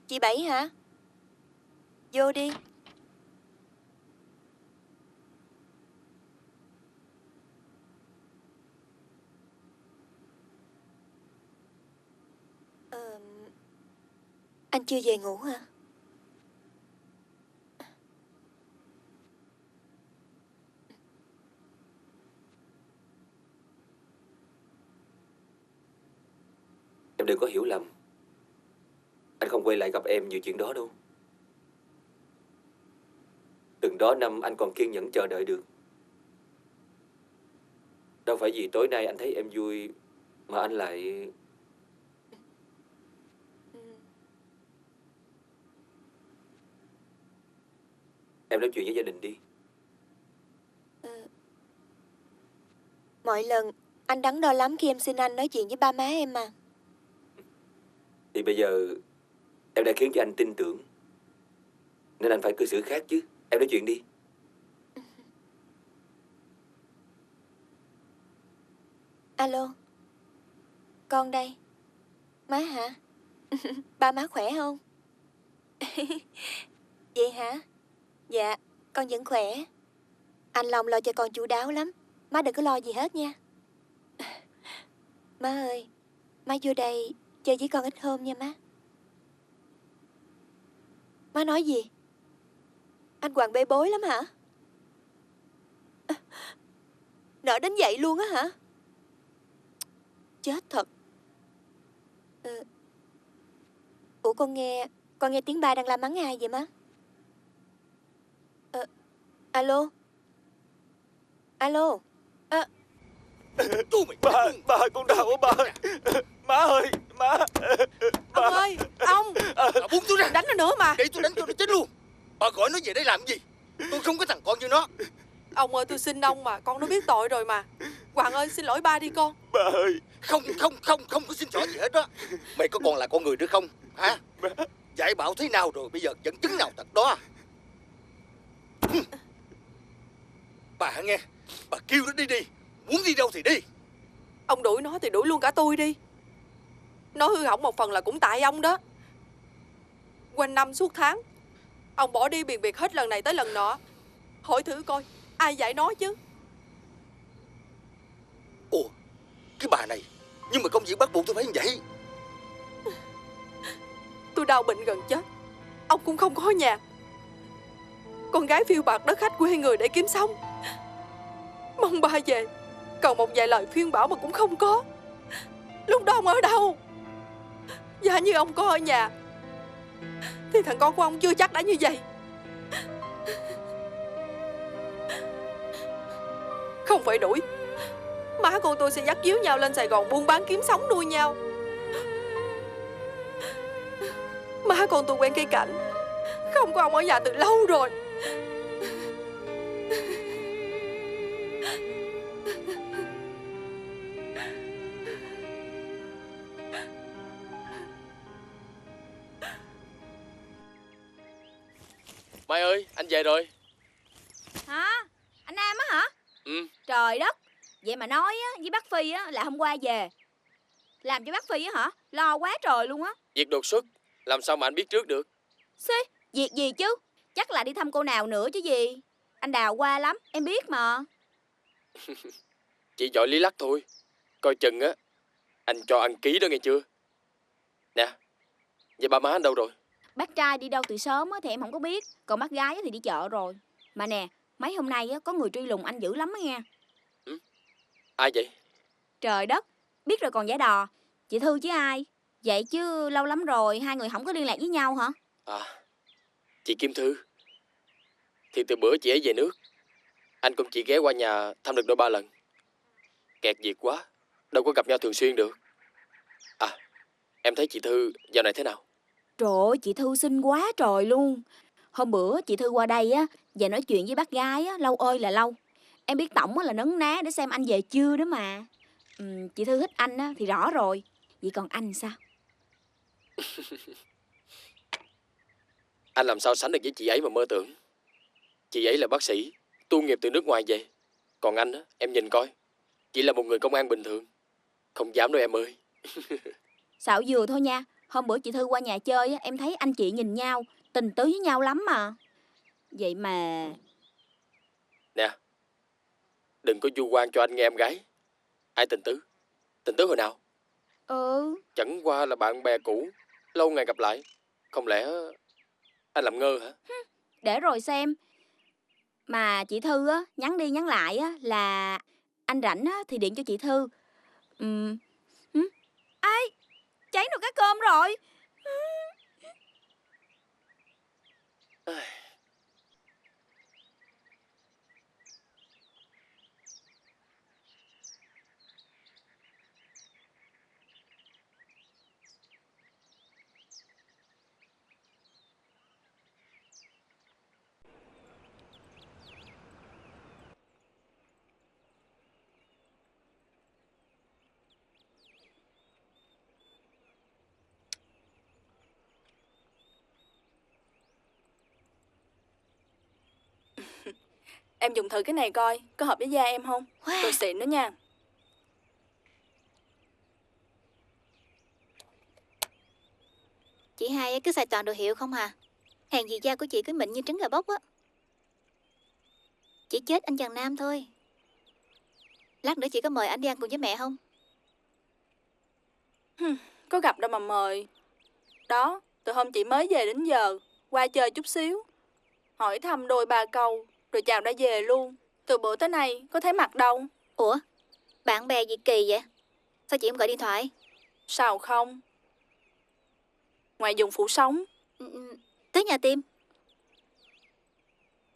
Chị Bảy hả? Vô đi. Anh chưa về ngủ hả? Em đừng có hiểu lầm. Anh không quay lại gặp em vì chuyện đó đâu. Từng đó năm anh còn kiên nhẫn chờ đợi được. Đâu phải vì tối nay anh thấy em vui mà anh lại... Em nói chuyện với gia đình đi. Mọi lần anh đắn đo lắm khi em xin anh nói chuyện với ba má em mà. Thì bây giờ em đã khiến cho anh tin tưởng, nên anh phải cư xử khác chứ. Em nói chuyện đi. Alo, con đây. Má hả? Ba má khỏe không? Vậy hả? Dạ, con vẫn khỏe. Anh Long lo cho con chu đáo lắm. Má đừng có lo gì hết nha. Má ơi, má vô đây chơi với con ít hôm nha má. Má nói gì? Anh Hoàng bê bối lắm hả? Nợ đến vậy luôn á hả? Chết thật. Ủa con nghe tiếng ba đang la mắng ai vậy má? Alo? Alo? Ba ơi, con đau quá ba ơi. Má ơi, má. Ông ơi, ông Buông tôi ra. đánh nó nữa mà. Để tôi đánh cho nó chết luôn. Bà gọi nó về đây làm gì? Tôi không có thằng con như nó. Ông ơi, tôi xin ông mà, con nó biết tội rồi mà. Hoàng ơi, xin lỗi ba đi con. Ba ơi, không có xin xỏ gì hết đó. Mày có còn là con người nữa không? Hả? Dạy bảo thế nào rồi, bây giờ dẫn chứng nào thật đó. Bà nghe, bà kêu nó đi đi. Muốn đi đâu thì đi. Ông đuổi nó thì đuổi luôn cả tôi đi. Nó hư hỏng một phần là cũng tại ông đó. Quanh năm suốt tháng ông bỏ đi biền biệt hết lần này tới lần nọ. Hỏi thử coi ai dạy nó chứ. Ồ, cái bà này. Nhưng mà công việc bắt buộc tôi phải như vậy. Tôi đau bệnh gần chết, ông cũng không có nhà. Con gái phiêu bạt đất khách quê người để kiếm sống. Mong ba về, còn một vài lời khuyên bảo mà cũng không có. Lúc đó ông ở đâu? Giả như ông có ở nhà thì thằng con của ông chưa chắc đã như vậy. Không phải đuổi, má con tôi sẽ dắt díu nhau lên Sài Gòn buôn bán kiếm sống nuôi nhau. Má con tôi quen cây cảnh, không có ông ở nhà từ lâu rồi. Mai ơi, anh về rồi. Hả? Anh Nam á hả? Ừ. Trời đất. Vậy mà nói á với bác Phi á là hôm qua về. Làm cho bác Phi á hả? Lo quá trời luôn á. Việc đột xuất, làm sao mà anh biết trước được? Xí, việc gì chứ? Chắc là đi thăm cô nào nữa chứ gì. Anh Đào qua lắm, em biết mà. Chị giỏi lý lắc thôi. Coi chừng á, anh cho ăn ký đó nghe chưa? Nè, vậy ba má anh đâu rồi? Bác trai đi đâu từ sớm á thì em không có biết. Còn bác gái thì đi chợ rồi. Mà nè, mấy hôm nay á có người truy lùng anh dữ lắm á nghe. Ai vậy? Trời đất, biết rồi còn giả đò. Chị Thư chứ ai. Vậy chứ lâu lắm rồi hai người không có liên lạc với nhau hả? À, chị Kim Thư. Thì từ bữa chị ấy về nước, anh cùng chị ghé qua nhà thăm được đôi ba lần. Kẹt việc quá, đâu có gặp nhau thường xuyên được. À, em thấy chị Thư dạo này thế nào? Trời ơi, chị Thư xinh quá trời luôn. Hôm bữa chị Thư qua đây á và nói chuyện với bác gái á, lâu ơi là lâu. Em biết tổng á là nấn ná để xem anh về chưa đó mà. Chị Thư thích anh á thì rõ rồi. Vậy còn anh sao? Anh làm sao sánh được với chị ấy mà mơ tưởng. Chị ấy là bác sĩ, tu nghiệp từ nước ngoài về. Còn anh á, em nhìn coi, chỉ là một người công an bình thường. Không dám đâu em ơi. Xạo vừa thôi nha. Hôm bữa chị Thư qua nhà chơi á, em thấy anh chị nhìn nhau, tình tứ với nhau lắm mà. Vậy mà... Nè, đừng có vu oan cho anh nghe em gái. Ai tình tứ? Tình tứ hồi nào? Ừ, Chẳng qua là bạn bè cũ, lâu ngày gặp lại. Không lẽ anh làm ngơ hả? để rồi xem. Mà chị Thư á, nhắn đi nhắn lại á, là anh rảnh á, thì điện cho chị Thư. Ai? Cháy nồi cá cơm rồi. Em dùng thử cái này coi, có hợp với da em không? Đồ xịn đó nha. Chị hai cứ xài toàn đồ hiệu không à? Hàng gì da của chị cứ mịn như trứng gà bốc á. Chỉ chết anh chàng Nam thôi. Lát nữa chị có mời anh đi ăn cùng với mẹ không? Có gặp đâu mà mời. Đó, từ hôm chị mới về đến giờ, qua chơi chút xíu, hỏi thăm đôi ba câu, rồi chào đã về luôn. Từ bữa tới nay, có thấy mặt đâu. Ủa? Bạn bè gì kỳ vậy? Sao chị không gọi điện thoại? Sao không? Ngoài dùng phủ sống, Tới nhà tim.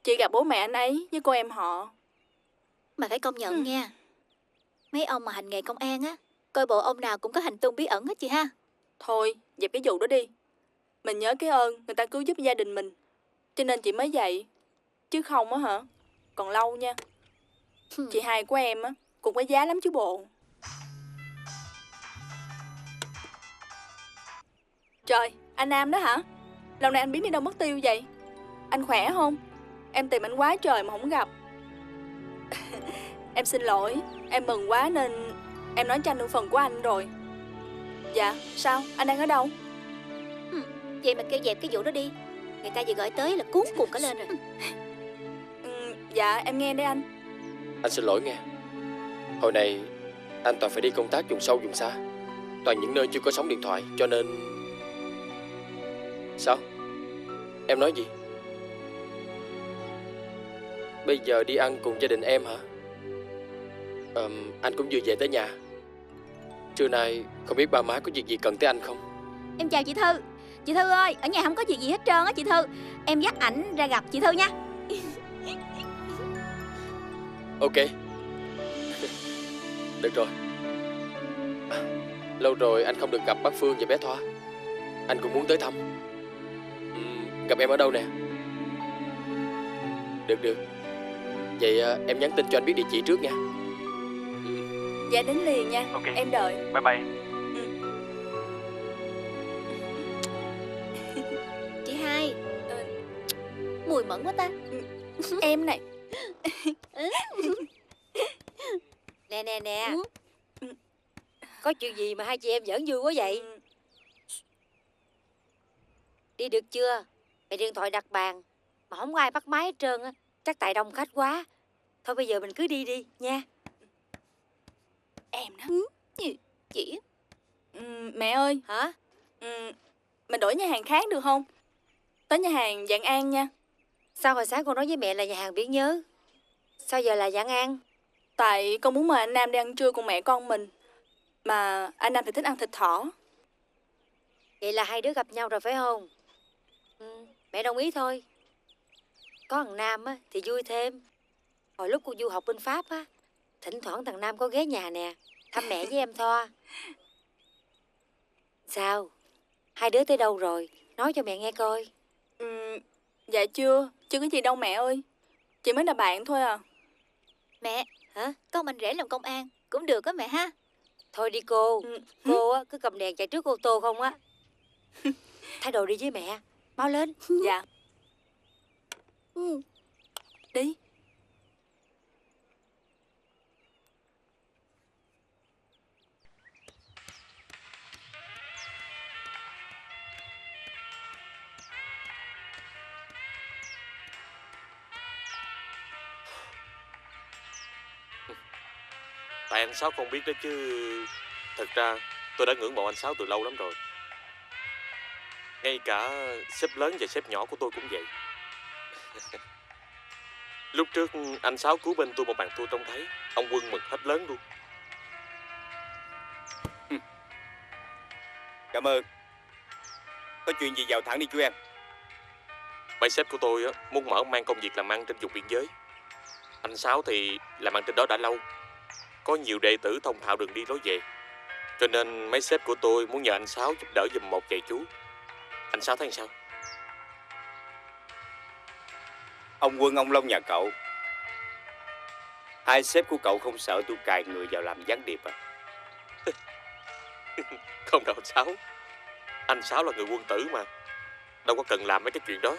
chị gặp bố mẹ anh ấy với cô em họ. Mà phải công nhận nha. Mấy ông mà hành nghề công an á, coi bộ ông nào cũng có hành tung bí ẩn hết chị ha. Thôi, dẹp cái vụ đó đi. Mình nhớ cái ơn người ta cứu giúp gia đình mình, cho nên chị mới vậy. Chứ không á hả, còn lâu nha. Chị hai của em á, cũng có giá lắm chứ bộ. Trời, anh Nam đó hả? Lâu nay anh biến đi đâu mất tiêu vậy? Anh khỏe không? Em tìm anh quá trời mà không gặp. Em xin lỗi, em mừng quá nên em nói cho anh được phần của anh rồi. Dạ, sao? Anh đang ở đâu? Vậy mà kêu dẹp cái vụ đó đi. Người ta vừa gọi tới là cuốn cuồng cả lên rồi. Dạ, em nghe đây anh. Anh xin lỗi nghe. Hồi này anh toàn phải đi công tác vùng sâu vùng xa, toàn những nơi chưa có sóng điện thoại, cho nên... Sao? Em nói gì? Bây giờ đi ăn cùng gia đình em hả? Anh cũng vừa về tới nhà. Trưa nay không biết ba má có việc gì cần tới anh không? Em chào chị Thư. Chị Thư ơi, ở nhà không có việc gì hết trơn á chị Thư. Em dắt ảnh ra gặp chị Thư nha. Ok. Được rồi. Lâu rồi anh không được gặp bác Phương và bé Thoa. Anh cũng muốn tới thăm. Gặp em ở đâu nè? Được. Vậy em nhắn tin cho anh biết địa chỉ trước nha. Dạ đến liền nha. Ok. Em đợi. Bye bye. Chị hai, mùi mẫn quá ta. Em này. Nè Có chuyện gì mà hai chị em giỡn vui quá vậy? Đi được chưa? Mày điện thoại đặt bàn mà không có ai bắt máy hết trơn á. Chắc tại đông khách quá. Thôi bây giờ mình cứ đi đi nha. Em đó. Chị. Mẹ ơi. Hả? Mình đổi nhà hàng khác được không? Tới nhà hàng Vạn An nha. Sao hồi sáng con nói với mẹ là nhà hàng Biển Nhớ? Sao giờ là Vạn An? Tại con muốn mời anh Nam đi ăn trưa cùng mẹ con mình. Mà anh Nam thì thích ăn thịt thỏ. Vậy là hai đứa gặp nhau rồi phải không? Mẹ đồng ý thôi. Có thằng Nam á thì vui thêm. Hồi lúc cô du học bên Pháp á, thỉnh thoảng thằng Nam có ghé nhà nè, thăm mẹ với em Thoa. Sao? Hai đứa tới đâu rồi? Nói cho mẹ nghe coi. Dạ chưa có gì đâu mẹ ơi. Chỉ mới là bạn thôi à. Mẹ, Hả? con mình rể làm công an cũng được á mẹ ha. Thôi đi cô. Cô á cứ cầm đèn chạy trước ô tô không á. Thay đồ đi với mẹ. Mau lên. Dạ. Đi. Tại anh Sáu không biết đó chứ. Thật ra tôi đã ngưỡng mộ anh Sáu từ lâu lắm rồi. Ngay cả sếp lớn và sếp nhỏ của tôi cũng vậy. Lúc trước anh Sáu cứu bên tôi một bàn thua trông thấy, ông Quân mừng hết lớn luôn. Cảm ơn. Có chuyện gì vào thẳng đi chú em. Mấy sếp của tôi á, muốn mở mang công việc làm ăn trên vùng biên giới. Anh Sáu thì làm ăn trên đó đã lâu, có nhiều đệ tử thông thạo đường đi lối về. Cho nên mấy sếp của tôi muốn nhờ anh Sáu giúp đỡ giùm một vài chú. Anh Sáu thấy sao? Ông Quân, ông Long nhà cậu, hai sếp của cậu không sợ tôi cài người vào làm gián điệp à? Không đâu anh Sáu. Anh Sáu là người quân tử mà, đâu có cần làm mấy cái chuyện đó.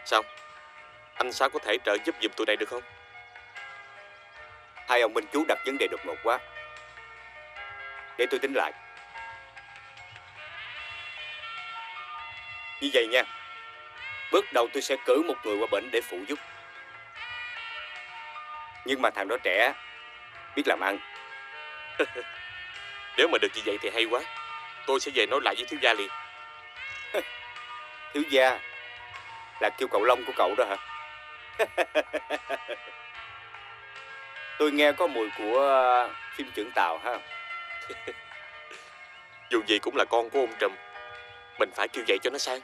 Sao? Anh Sáu có thể trợ giúp giùm tụi này được không? Hai ông bên chú đặt vấn đề đột ngột quá, để tôi tính lại. Như vậy nha, bước đầu tôi sẽ cử một người qua bển để phụ giúp. Nhưng mà thằng đó trẻ, biết làm ăn. Nếu mà được như vậy thì hay quá. Tôi sẽ về nói lại với thiếu gia liền. Thiếu gia là kêu cậu Long của cậu đó hả? Tôi nghe có mùi của phim trưởng Tàu ha. Dù gì cũng là con của ông Trùm, mình phải kêu vậy cho nó sang.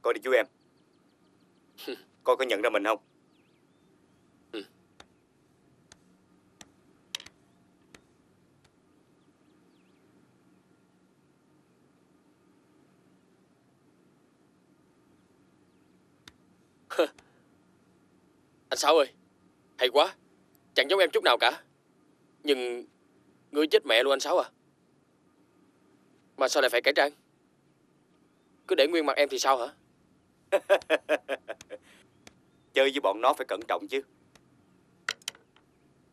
Coi đi chú em. Coi có nhận ra mình không? Anh Sáu ơi, hay quá. Chẳng giống em chút nào cả. Nhưng ngươi chết mẹ luôn anh Sáu à. Mà sao lại phải cải trang? Cứ để nguyên mặt em thì sao hả? Chơi với bọn nó phải cẩn trọng chứ.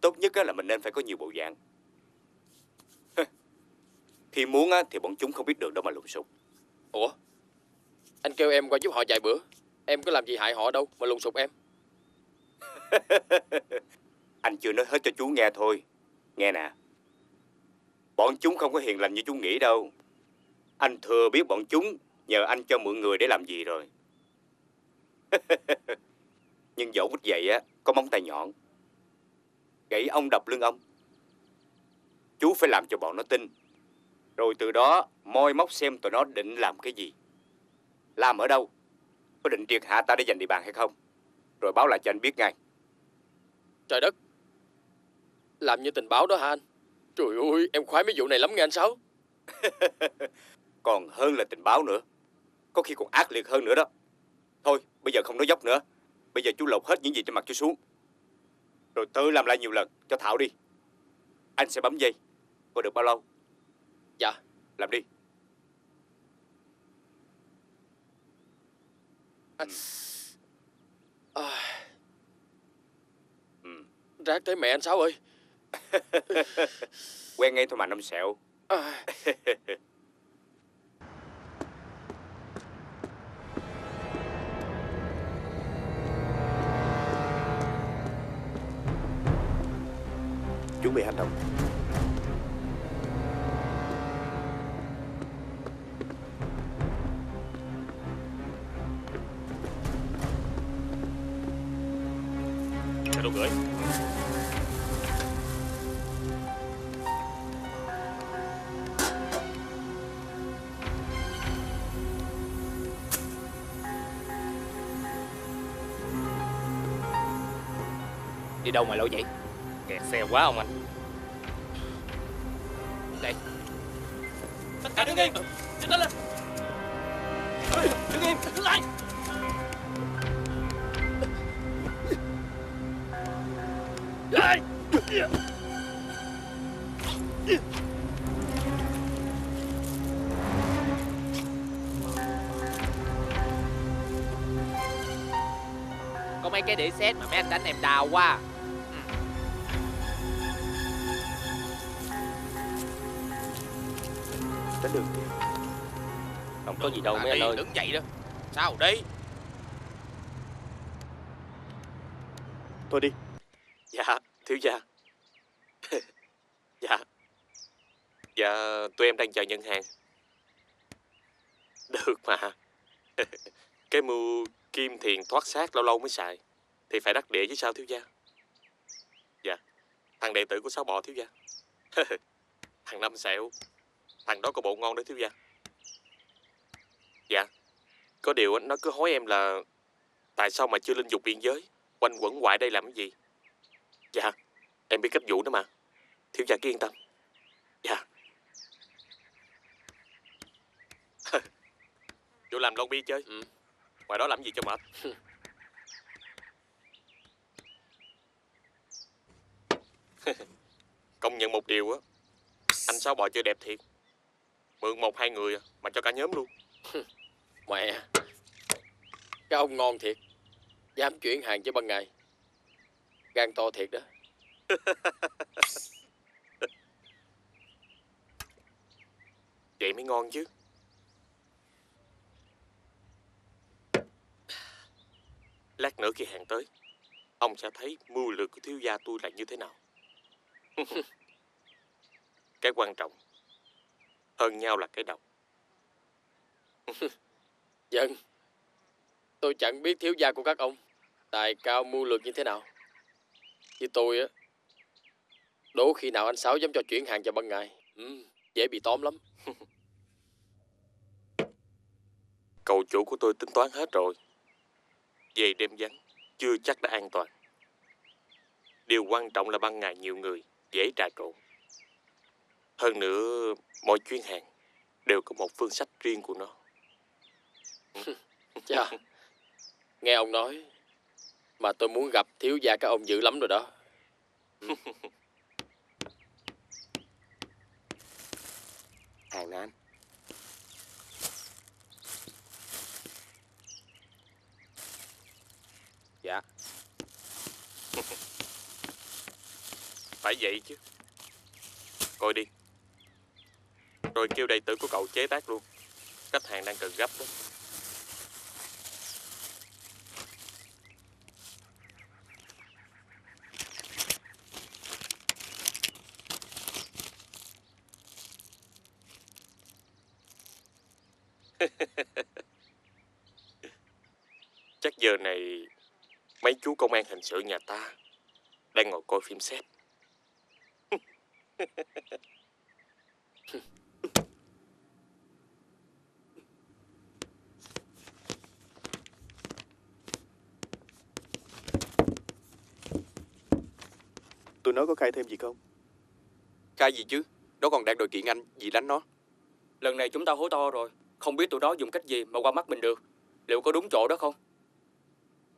Tốt nhất là mình nên phải có nhiều bộ dạng. Khi muốn thì bọn chúng không biết được đâu mà lùng sục. Ủa? Anh kêu em qua giúp họ vài bữa, em có làm gì hại họ đâu mà lùng sục em. Anh chưa nói hết cho chú nghe thôi. Nghe nè, bọn chúng không có hiền lành như chú nghĩ đâu. Anh thừa biết bọn chúng nhờ anh cho mượn người để làm gì rồi. Nhưng dẫu quýt vậy có móng tay nhọn, gãy ông đập lưng ông. Chú phải làm cho bọn nó tin, rồi từ đó moi móc xem tụi nó định làm cái gì, làm ở đâu, có định triệt hạ ta để giành địa bàn hay không, rồi báo lại cho anh biết ngay. Trời đất, làm như tình báo đó hả anh? Trời ơi, em khoái mấy vụ này lắm nghe anh Sáu. Còn hơn là tình báo nữa, có khi còn ác liệt hơn nữa đó. Thôi bây giờ không nói dốc nữa. Bây giờ chú lột hết những gì trên mặt chú xuống, rồi tự làm lại nhiều lần cho thạo đi. Anh sẽ bấm dây. Có được bao lâu? Dạ. Làm đi. Rác tới mẹ anh Sáu ơi. Quen ngay thôi mà năm sẹo. Chuẩn bị hành động. Xe đâu gửi. Đi đâu mà lâu vậy? Kẹt xe quá ông anh. Đây. Tất cả đứng im. Đứng lên. Đứng im. Đứng lại. Có mấy cái đĩa xét mà mấy anh đánh em đau quá. Đến đường kìa. Không có gì đâu mấy anh ơi. Đứng dậy đó. Sao đi? Thôi đi. Dạ, thiếu gia. Dạ. Dạ, tụi em đang chờ nhận hàng. Được mà. Cái mưu kim thiền thoát xác lâu lâu mới xài thì phải đắc địa chứ sao thiếu gia. Dạ, thằng đệ tử của Sáu Bọ thiếu gia. Thằng Năm Sẹo, thằng đó có bộ ngon đấy thiếu gia. Dạ, có điều nó cứ hối em là tại sao mà chưa lên dục biên giới, quanh quẩn hoài đây làm cái gì. Dạ, em biết cách vụ đó mà, thiếu gia cứ yên tâm. Dạ. Vô làm lon bia chơi. Ngoài đó làm gì cho mệt. Công nhận một điều á, anh Sáu Bò chơi đẹp thiệt. Mượn 1-2 người mà cho cả nhóm luôn. Mẹ, cái ông ngon thiệt. Dám chuyển hàng cho ban ngày. Gan to thiệt đó. Vậy mới ngon chứ. Lát nữa khi hàng tới, ông sẽ thấy mưu lược của thiếu gia tôi là như thế nào. Cái quan trọng hơn nhau là cái đầu. Dân, tôi chẳng biết thiếu gia của các ông tài cao mưu lược như thế nào. Với tôi á, đố khi nào anh Sáu dám cho chuyển hàng cho ban ngày. Dễ bị tóm lắm. Cậu chủ của tôi tính toán hết rồi. Về đêm vắng chưa chắc đã an toàn. Điều quan trọng là ban ngày nhiều người, dễ trà trộn. Hơn nữa, mọi chuyến hàng đều có một phương sách riêng của nó. Chà, nghe ông nói mà tôi muốn gặp thiếu gia các ông dữ lắm rồi đó. Hàng nè anh. Dạ. Phải vậy chứ. Coi đi. Rồi kêu đệ tử của cậu chế tác luôn. Khách hàng đang cần gấp đó. Chắc giờ này mấy chú công an hình sự nhà ta đang ngồi coi phim xét. Tụi nó có khai thêm gì không? Khai gì chứ? Nó còn đang đòi kiện anh vì đánh nó. Lần này chúng ta hối to rồi. Không biết tụi đó dùng cách gì mà qua mắt mình được. Liệu có đúng chỗ đó không?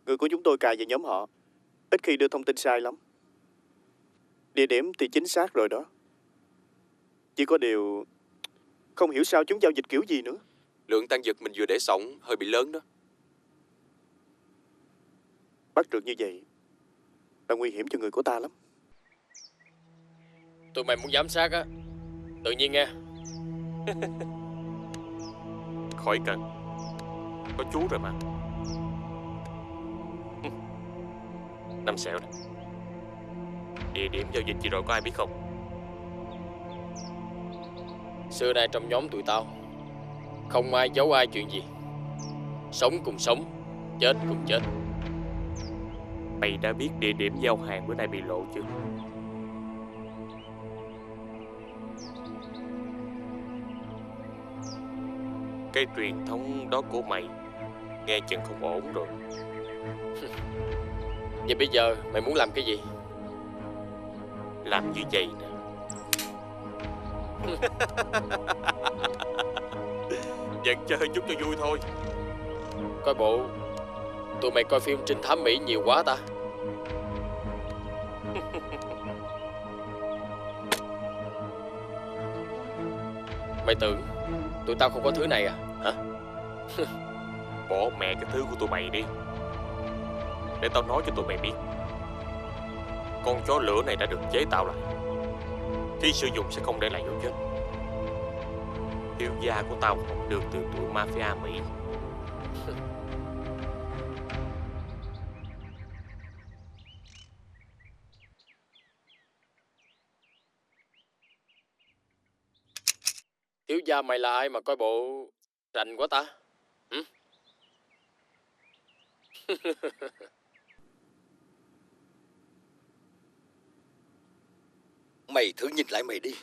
Người của chúng tôi cài về nhóm họ, ít khi đưa thông tin sai lắm. Địa điểm thì chính xác rồi đó. Chỉ có điều không hiểu sao chúng giao dịch kiểu gì nữa. Lượng tăng vật mình vừa để xỏng hơi bị lớn đó. Bắt được như vậy là nguy hiểm cho người của ta lắm. Tụi mày muốn giám sát á, tự nhiên nghe. Khỏi cần. Có chú rồi mà. Năm Sẹo nè. Địa điểm giao dịch gì rồi có ai biết không? Xưa nay trong nhóm tụi tao không ai giấu ai chuyện gì. Sống cùng sống, chết cùng chết. Mày đã biết địa điểm giao hàng bữa nay bị lộ chưa? Cái truyền thống đó của mày nghe chừng không ổn rồi. Vậy bây giờ mày muốn làm cái gì? Làm như vậy nè. Vẫn chơi chút cho vui thôi. Coi bộ tụi mày coi phim trinh thám Mỹ nhiều quá ta. Mày tưởng tụi tao không có thứ này à? Hả? Bỏ mẹ cái thứ của tụi mày đi. Để tao nói cho tụi mày biết. Con chó lửa này đã được chế tạo lại. Khi sử dụng sẽ không để lại dấu vết. Thiếu gia của tao học được từ tụi mafia Mỹ. Thiếu gia mày là ai mà coi bộ rành quá ta? Hử? Mày thử nhìn lại mày đi.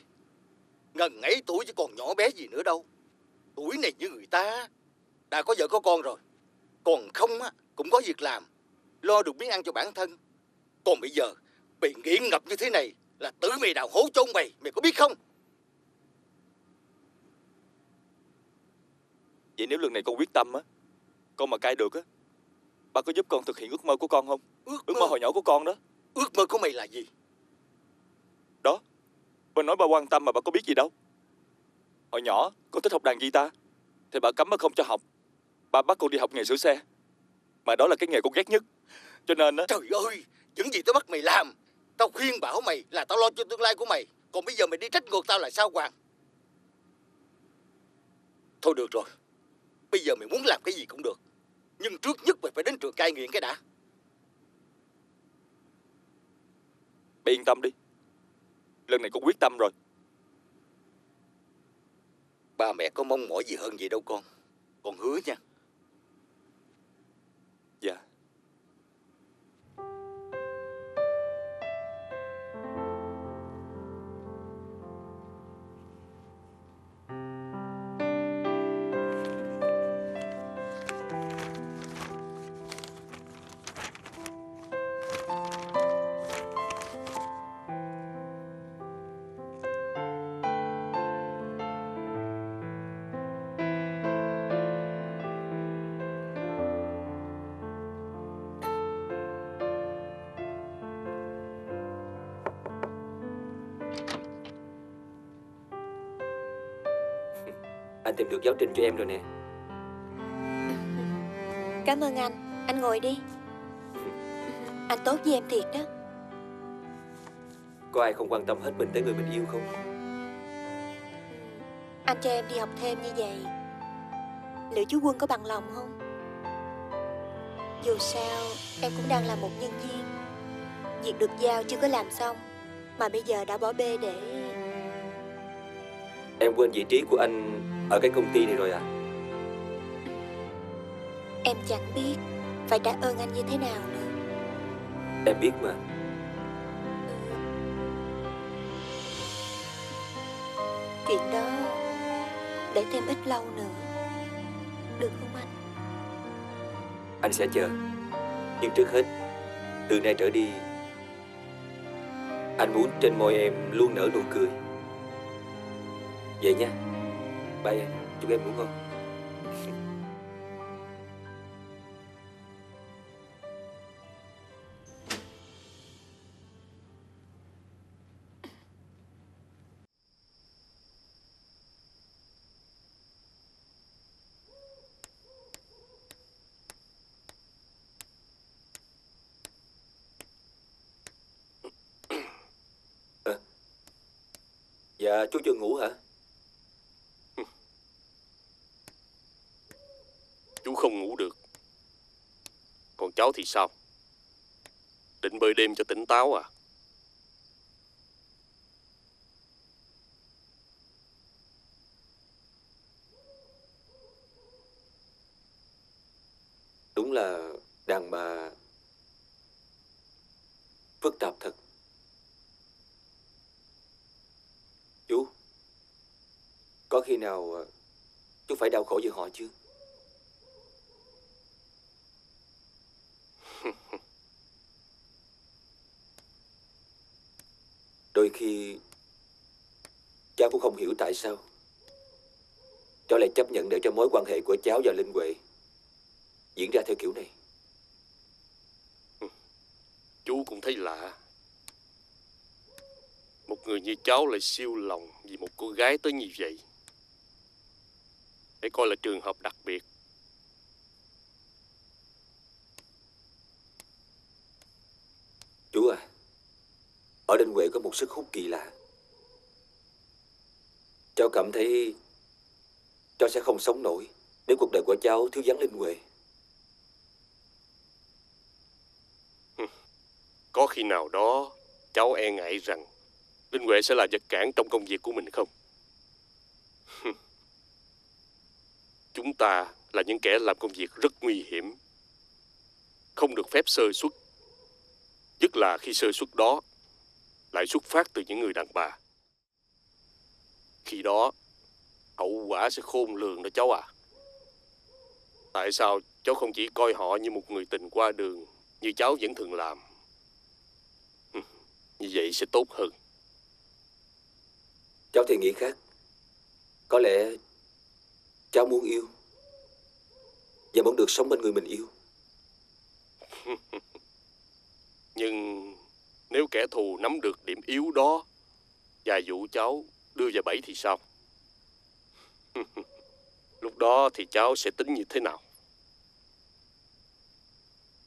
Ngần ấy tuổi chứ còn nhỏ bé gì nữa đâu. Tuổi này như người ta đã có vợ có con rồi. Còn không á cũng có việc làm, lo được miếng ăn cho bản thân. Còn bây giờ bị nghiện ngập như thế này là tự mày đào hố chôn mày, mày có biết không? Vậy nếu lần này con quyết tâm á, con mà cai được á, ba có giúp con thực hiện ước mơ của con không? Ước mơ hồi nhỏ của con đó. Ước mơ của mày là gì? Đó, ba nói ba quan tâm mà ba có biết gì đâu. Hồi nhỏ con thích học đàn guitar, thì bà cấm ba không cho học. Ba bắt con đi học nghề sửa xe, mà đó là cái nghề con ghét nhất. Cho nên á... Trời ơi, những gì tao bắt mày làm, tao khuyên bảo mày là tao lo cho tương lai của mày. Còn bây giờ mày đi trách ngược tao là sao Hoàng? Thôi được rồi, bây giờ mày muốn làm cái gì cũng được, nhưng trước nhất mày phải đến trường cai nghiện cái đã. Ba yên tâm đi, lần này con quyết tâm rồi. Ba mẹ có mong mỏi gì hơn vậy đâu con. Con hứa nha. Dạ. Anh tìm được giáo trình cho em rồi nè. Cảm ơn anh ngồi đi. Anh tốt với em thiệt đó. Có ai không quan tâm hết mình tới người mình yêu không? Anh cho em đi học thêm như vậy, liệu chú Quân có bằng lòng không? Dù sao em cũng đang là một nhân viên, việc được giao chưa có làm xong mà bây giờ đã bỏ bê để... Em quên vị trí của anh ở cái công ty này rồi à? Em chẳng biết phải trả ơn anh như thế nào nữa. Em biết mà. Chuyện đó để thêm ít lâu nữa, được không anh? Anh sẽ chờ. Nhưng trước hết, từ nay trở đi, anh muốn trên môi em luôn nở nụ cười. Vậy nha. Bye em, chúc em ngủ ngon. Dạ, chú chưa ngủ hả? Chú không ngủ được. Còn cháu thì sao? Định bơi đêm cho tỉnh táo à? Đúng là đàn bà phức tạp thật. Chú, có khi nào chú phải đau khổ vì họ chưa? Đôi khi cháu cũng không hiểu tại sao cháu lại chấp nhận để cho mối quan hệ của cháu và Linh Huệ diễn ra theo kiểu này. Chú cũng thấy lạ. Một người như cháu lại siêu lòng vì một cô gái tới như vậy. Để coi là trường hợp đặc biệt. Chú à, ở Linh Huệ có một sức hút kỳ lạ. Cháu cảm thấy cháu sẽ không sống nổi nếu cuộc đời của cháu thiếu vắng Linh Huệ. Có khi nào đó cháu e ngại rằng Linh Huệ sẽ là vật cản trong công việc của mình không? Chúng ta là những kẻ làm công việc rất nguy hiểm, không được phép sơ suất, nhất là khi sơ suất đó lại xuất phát từ những người đàn bà. Khi đó hậu quả sẽ khôn lường đó cháu à. Tại sao cháu không chỉ coi họ như một người tình qua đường như cháu vẫn thường làm? Như vậy sẽ tốt hơn. Cháu thì nghĩ khác. Có lẽ cháu muốn yêu và muốn được sống bên người mình yêu. Nhưng nếu kẻ thù nắm được điểm yếu đó và dụ cháu đưa vào bẫy thì sao? Lúc đó thì cháu sẽ tính như thế nào?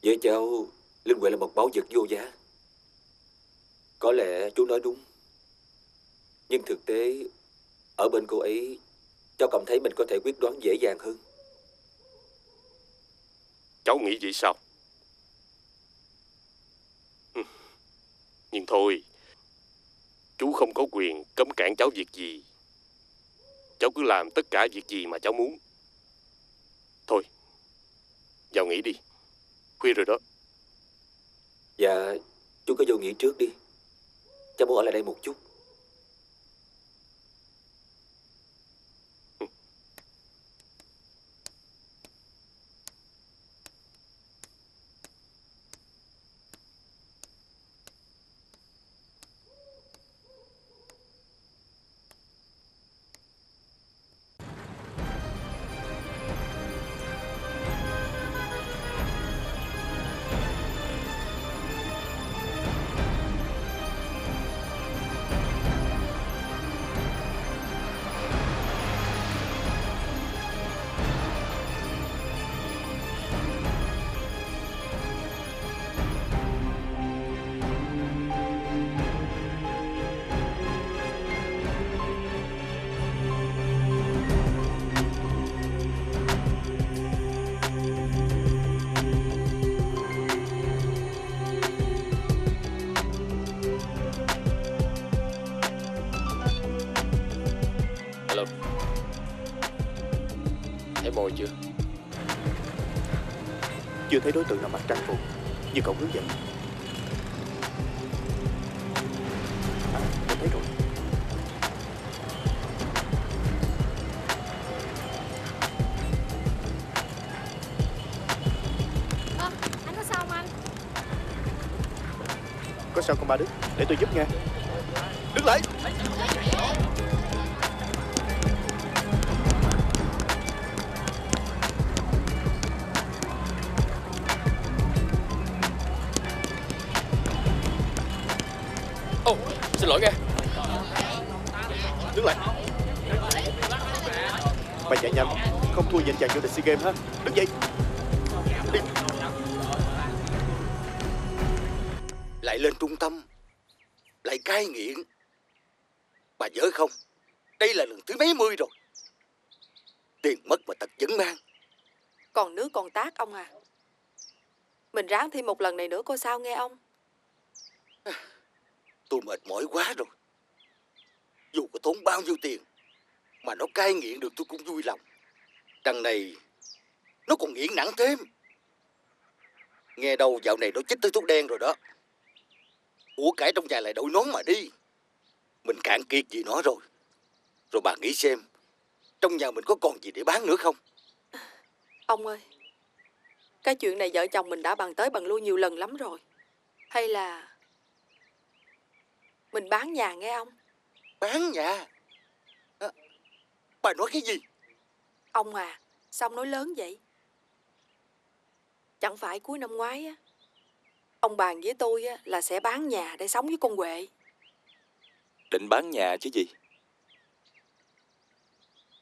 Với cháu, Linh Huệ là một báu vật vô giá. Có lẽ chú nói đúng. Nhưng thực tế, ở bên cô ấy, cháu cảm thấy mình có thể quyết đoán dễ dàng hơn. Cháu nghĩ vậy sao? Nhưng thôi, chú không có quyền cấm cản cháu việc gì. Cháu cứ làm tất cả việc gì mà cháu muốn. Thôi, vào nghỉ đi. Khuya rồi đó. Dạ, chú cứ vô nghỉ trước đi. Cháu muốn ở lại đây một chút. Alo. Thấy mồi chưa? Chưa thấy đối tượng nào mặc trang phục như cậu hướng dẫn. Tôi thấy rồi. Anh có sao không anh? Có sao không ba Đức? Để tôi giúp nha. Đứng lại. Ồ, xin lỗi nghe. Đứng lại. Mày chạy nhanh, không thua danh chàng vô địch SEA Games ha. Đứng dậy. Đi. Lại lên trung tâm, lại cai nghiện. Bà nhớ không? Đây là lần thứ mấy mươi rồi. Tiền mất mà tật vẫn mang. Còn nước còn tát ông à. Mình ráng thêm một lần này nữa coi sao nghe ông. Tôi mệt mỏi quá rồi. Dù có tốn bao nhiêu tiền mà nó cai nghiện được tôi cũng vui lòng. Đằng này nó còn nghiện nặng thêm. Nghe đâu dạo này nó chích tới thuốc đen rồi đó. Của cải trong nhà lại đội nón mà đi. Mình cạn kiệt vì nó rồi. Rồi bà nghĩ xem, trong nhà mình có còn gì để bán nữa không? Ông ơi, cái chuyện này vợ chồng mình đã bàn tới bàn lui nhiều lần lắm rồi. Hay là mình bán nhà nghe ông? Bán nhà? Bà nói cái gì? Ông à, sao ông nói lớn vậy? Chẳng phải cuối năm ngoái á, ông bàn với tôi á, là sẽ bán nhà để sống với con Huệ. Định bán nhà chứ gì?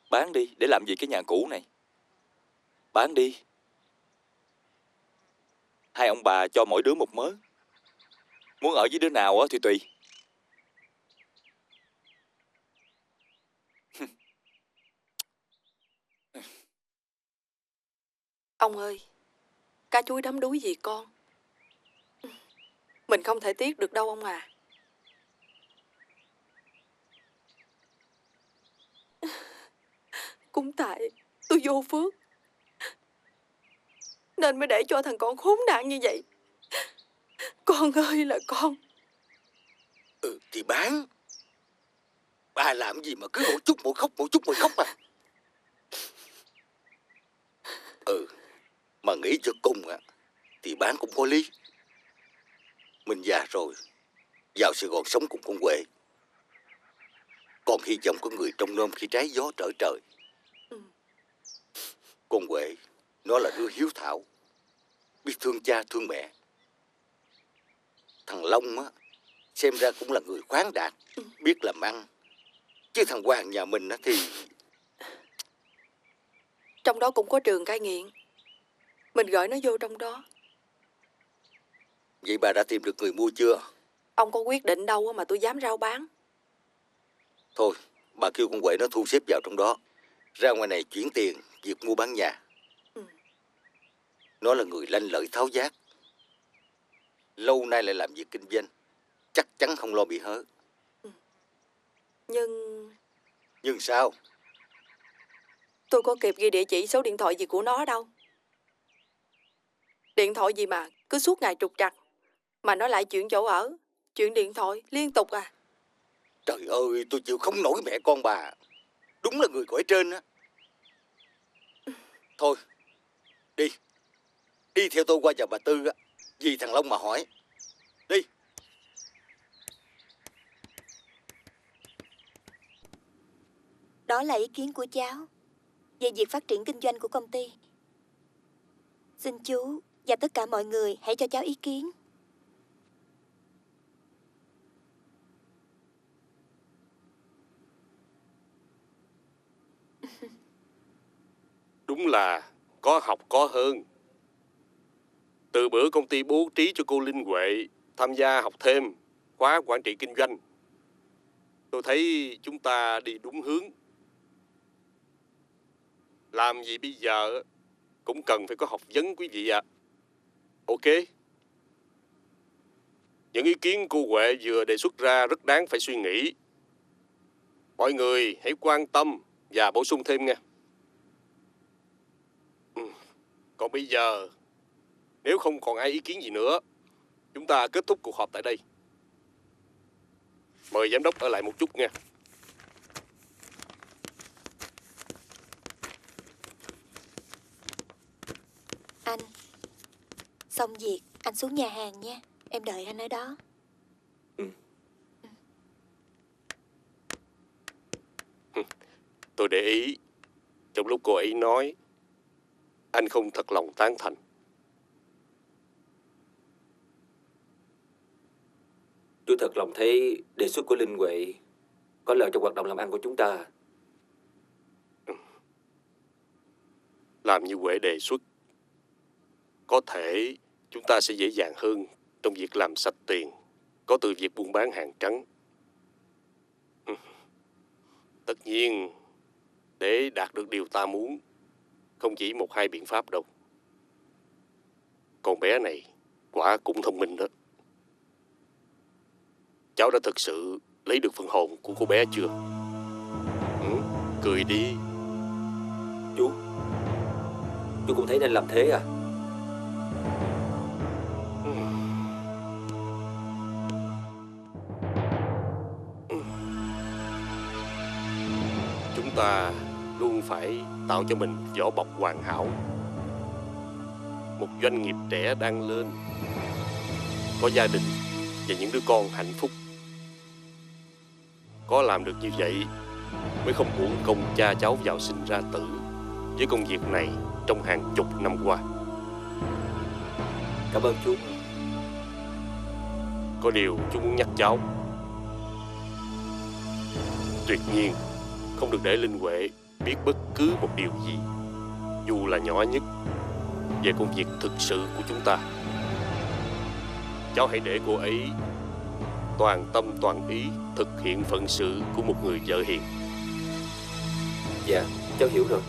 Bán đi, để làm gì cái nhà cũ này? Bán đi. Hai ông bà cho mỗi đứa một mớ. Muốn ở với đứa nào á thì tùy. Ông ơi, cá chuối đắm đuối vì con. Mình không thể tiếc được đâu ông à. Cũng tại tôi vô phước nên mới để cho thằng con khốn nạn như vậy. Con ơi là con. Thì bán. Bà làm gì mà cứ mỗi chút mỗi khóc à. Mà nghĩ cho cùng á thì bán cũng có lý. Mình già rồi, vào Sài Gòn sống cùng con Huệ. Con hy vọng có người trông nom khi trái gió trở trời. Con Huệ, nó là đứa hiếu thảo, biết thương cha thương mẹ. Thằng Long á, xem ra cũng là người khoáng đạt, biết làm ăn. Chứ thằng Hoàng nhà mình á thì... Trong đó cũng có trường cai nghiện. Mình gửi nó vô trong đó. Vậy bà đã tìm được người mua chưa? Ông có quyết định đâu mà tôi dám rao bán. Thôi, bà kêu con Huệ nó thu xếp vào trong đó. Ra ngoài này chuyển tiền, việc mua bán nhà. Nó là người lanh lợi tháo vát. Lâu nay lại làm việc kinh doanh. Chắc chắn không lo bị hớ. Nhưng sao? Tôi có kịp ghi địa chỉ số điện thoại gì của nó đâu. Điện thoại gì mà cứ suốt ngày trục trặc. Mà nó lại chuyện chỗ ở, chuyện điện thoại liên tục à. Trời ơi, tôi chịu không nổi mẹ con bà. Đúng là người cõi trên á. Thôi, đi. Đi theo tôi qua nhà bà Tư á. Vì thằng Long mà hỏi. Đi. Đó là ý kiến của cháu về việc phát triển kinh doanh của công ty. Xin chú và tất cả mọi người hãy cho cháu ý kiến. Đúng là có học có hơn. Từ bữa công ty bố trí cho cô Linh Huệ tham gia học thêm khóa quản trị kinh doanh, tôi thấy chúng ta đi đúng hướng. Làm gì bây giờ cũng cần phải có học vấn quý vị ạ. Ok. Những ý kiến cô Huệ vừa đề xuất ra rất đáng phải suy nghĩ. Mọi người hãy quan tâm và bổ sung thêm nha. Còn bây giờ, nếu không còn ai ý kiến gì nữa, chúng ta kết thúc cuộc họp tại đây. Mời giám đốc ở lại một chút nha. Anh, xong việc, anh xuống nhà hàng nha. Em đợi anh ở đó. Tôi để ý, trong lúc cô ấy nói, anh không thật lòng tán thành. Tôi thật lòng thấy đề xuất của Linh Huệ có lợi cho hoạt động làm ăn của chúng ta. Làm như Huệ đề xuất, có thể chúng ta sẽ dễ dàng hơn trong việc làm sạch tiền có từ việc buôn bán hàng trắng. Tất nhiên, để đạt được điều ta muốn, không chỉ một hai biện pháp đâu. Con bé này quả cũng thông minh đó. Cháu đã thực sự lấy được phần hồn của cô bé chưa? Cười đi. Chú cũng thấy nên làm thế à? Chúng ta luôn phải tạo cho mình vỏ bọc hoàn hảo. Một doanh nghiệp trẻ đang lên, có gia đình và những đứa con hạnh phúc. Có làm được như vậy mới không uổng công cha cháu vào sinh ra tử với công việc này trong hàng chục năm qua. Cảm ơn chú. Có điều chú muốn nhắc cháu, tuyệt nhiên không được để Linh Huệ biết bất cứ một điều gì, dù là nhỏ nhất, về công việc thực sự của chúng ta. Cháu hãy để cô ấy toàn tâm toàn ý thực hiện phận sự của một người vợ hiền. Dạ, cháu hiểu rồi.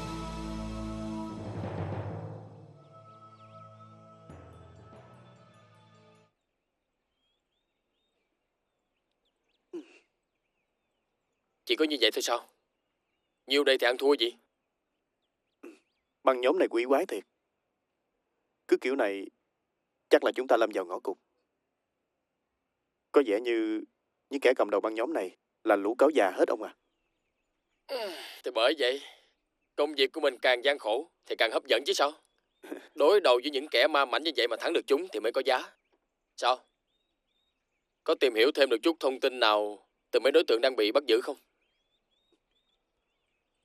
Chỉ có như vậy thôi sao? Nhiêu đây thì ăn thua gì? Băng nhóm này quỷ quái thiệt. Cứ kiểu này chắc là chúng ta lâm vào ngõ cụt. Có vẻ như những kẻ cầm đầu băng nhóm này là lũ cáo già hết ông à. Thì bởi vậy, công việc của mình càng gian khổ thì càng hấp dẫn chứ sao? Đối đầu với những kẻ ma mảnh như vậy mà thắng được chúng thì mới có giá. Sao? Có tìm hiểu thêm được chút thông tin nào từ mấy đối tượng đang bị bắt giữ không?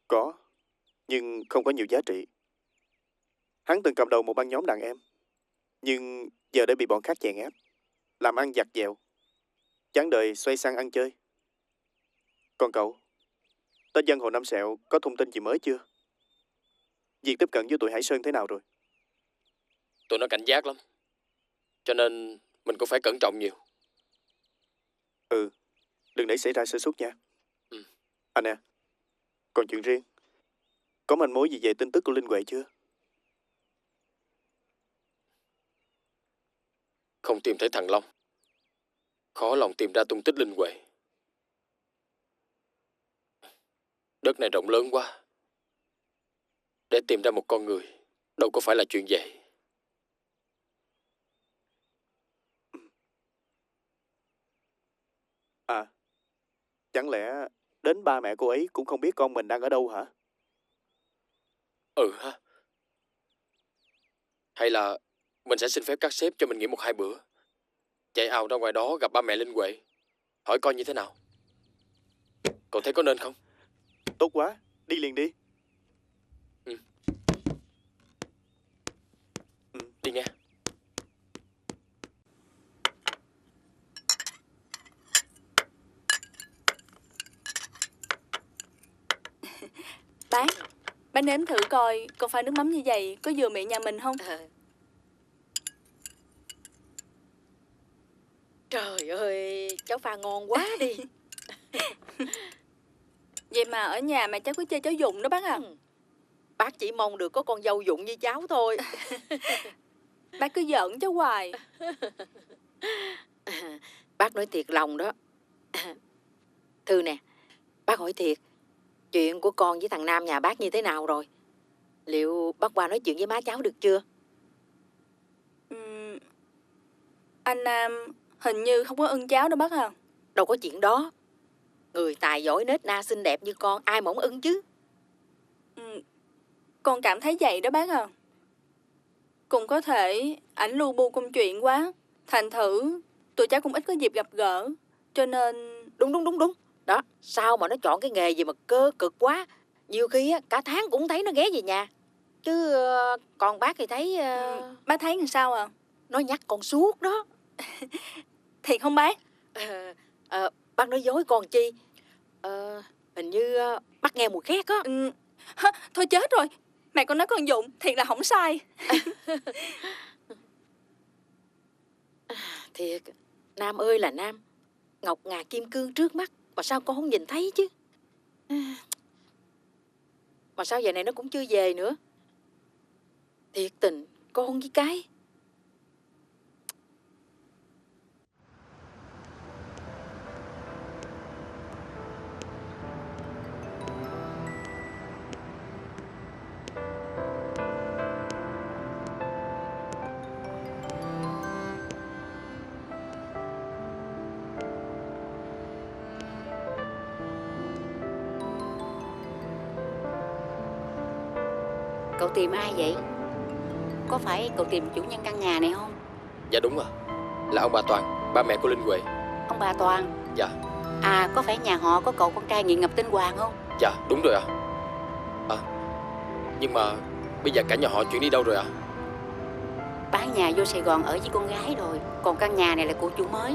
Có, nhưng không có nhiều giá trị. Hắn từng cầm đầu một băng nhóm đàn em, nhưng giờ đã bị bọn khác chèn ép, làm ăn giặt dẹo, chán đời xoay sang ăn chơi. Còn cậu, tên dân Hồ Năm Sẹo có thông tin gì mới chưa? Việc tiếp cận với tụi Hải Sơn thế nào rồi? Tụi nó cảnh giác lắm, cho nên mình cũng phải cẩn trọng nhiều. Ừ, đừng để xảy ra sơ suất nha. Anh nè, còn chuyện riêng, có manh mối gì về tin tức của Linh Huệ chưa? Không tìm thấy thằng Long, khó lòng tìm ra tung tích Linh Huệ. Đất này rộng lớn quá, để tìm ra một con người đâu có phải là chuyện dễ. À, chẳng lẽ đến ba mẹ cô ấy cũng không biết con mình đang ở đâu hả? Ừ ha. Hay là mình sẽ xin phép các sếp cho mình nghỉ 1-2 bữa, chạy ào ra ngoài đó gặp ba mẹ Linh Huệ, hỏi coi như thế nào. Cậu thấy có nên không? Tốt quá, đi liền đi. Đi nghe. Bác nếm thử coi con pha nước mắm như vậy có vừa miệng nhà mình không? Trời ơi, cháu pha ngon quá đi. Vậy mà ở nhà mẹ cháu cứ chơi cháu Dụng đó bác à. Bác chỉ mong được có con dâu Dụng như cháu thôi. Bác cứ giỡn cháu hoài. Bác nói thiệt lòng đó. Thư nè, bác hỏi thiệt, chuyện của con với thằng Nam nhà bác như thế nào rồi? Liệu bác qua nói chuyện với má cháu được chưa? Anh Nam hình như không có ưng cháu đâu bác à. Đâu có chuyện đó. Người tài giỏi nết na xinh đẹp như con ai mà không ưng chứ. Con cảm thấy vậy đó bác à. Cũng có thể ảnh lu bu công chuyện quá, thành thử tụi cháu cũng ít có dịp gặp gỡ, cho nên... Đúng. Đó, sao mà nó chọn cái nghề gì mà cơ cực quá. Nhiều khi cả tháng cũng thấy nó ghé về nhà. Chứ còn bác thì thấy... Bác thấy làm sao à? Nó nhắc con suốt đó. Thiệt không bác? Bác nói dối con chi. Hình như bác nghe mùi khét á. Thôi chết rồi. Mẹ con nói con Dụng thiệt là không sai. Thiệt, Nam ơi là Nam, ngọc ngà kim cương trước mắt mà sao con không nhìn thấy chứ? Mà sao giờ này nó cũng chưa về nữa? Thiệt tình con với cái. Cậu tìm ai vậy? Có phải cậu tìm chủ nhân căn nhà này không? Dạ đúng à, là ông bà Toàn, ba mẹ của Linh Huệ. Ông bà Toàn? Dạ. À, có phải nhà họ có cậu con trai nghiện ngập tên Hoàng không? Dạ đúng rồi ạ. Nhưng mà bây giờ cả nhà họ chuyển đi đâu rồi ạ? Bán nhà vô Sài Gòn ở với con gái rồi. Còn căn nhà này là của chủ mới.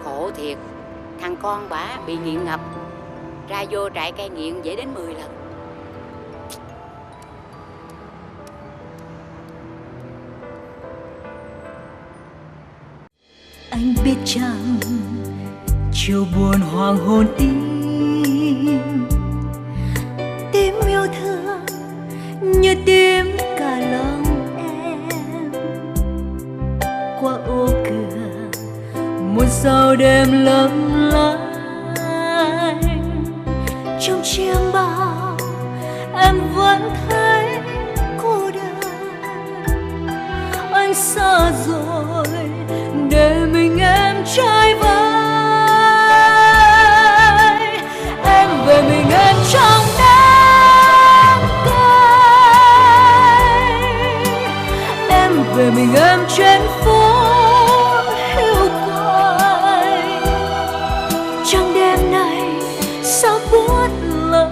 Khổ thiệt, thằng con bả bị nghiện ngập, ra vô trại cai nghiện dễ đến 10 lần. Anh biết chăng chiều buồn hoàng hôn tim yêu thương như tim cả lòng em. Qua ô cửa một sao đêm lấp lánh vẫn thấy cô đơn. Anh xa rồi để mình em trai vai. Em về mình em trong đám cây. Em về mình em trên phố hiu quạnh. Trăng đêm này sao buốt lạnh.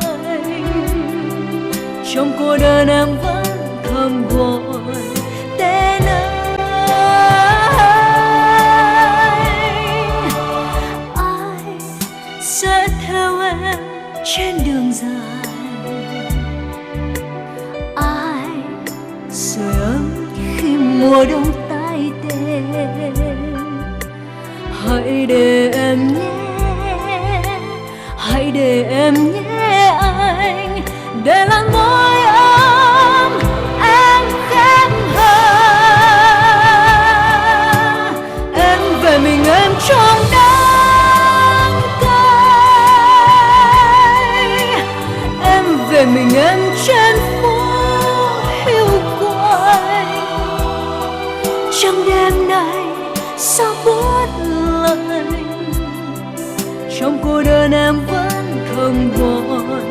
Trong cô đơn em vẫn thầm gọi tên anh. Ai sẽ theo em trên đường dài. Ai sưởi ấm khi mùa đông tái tê. Hãy để em nhé, hãy để em nhé anh, để làn môi ấm em khép hờ. Em về mình em trong đám cây. Em về mình em trên phố hiu quạnh. Trong đêm này sao buốt lạnh. Trong cô đơn em vẫn không gọi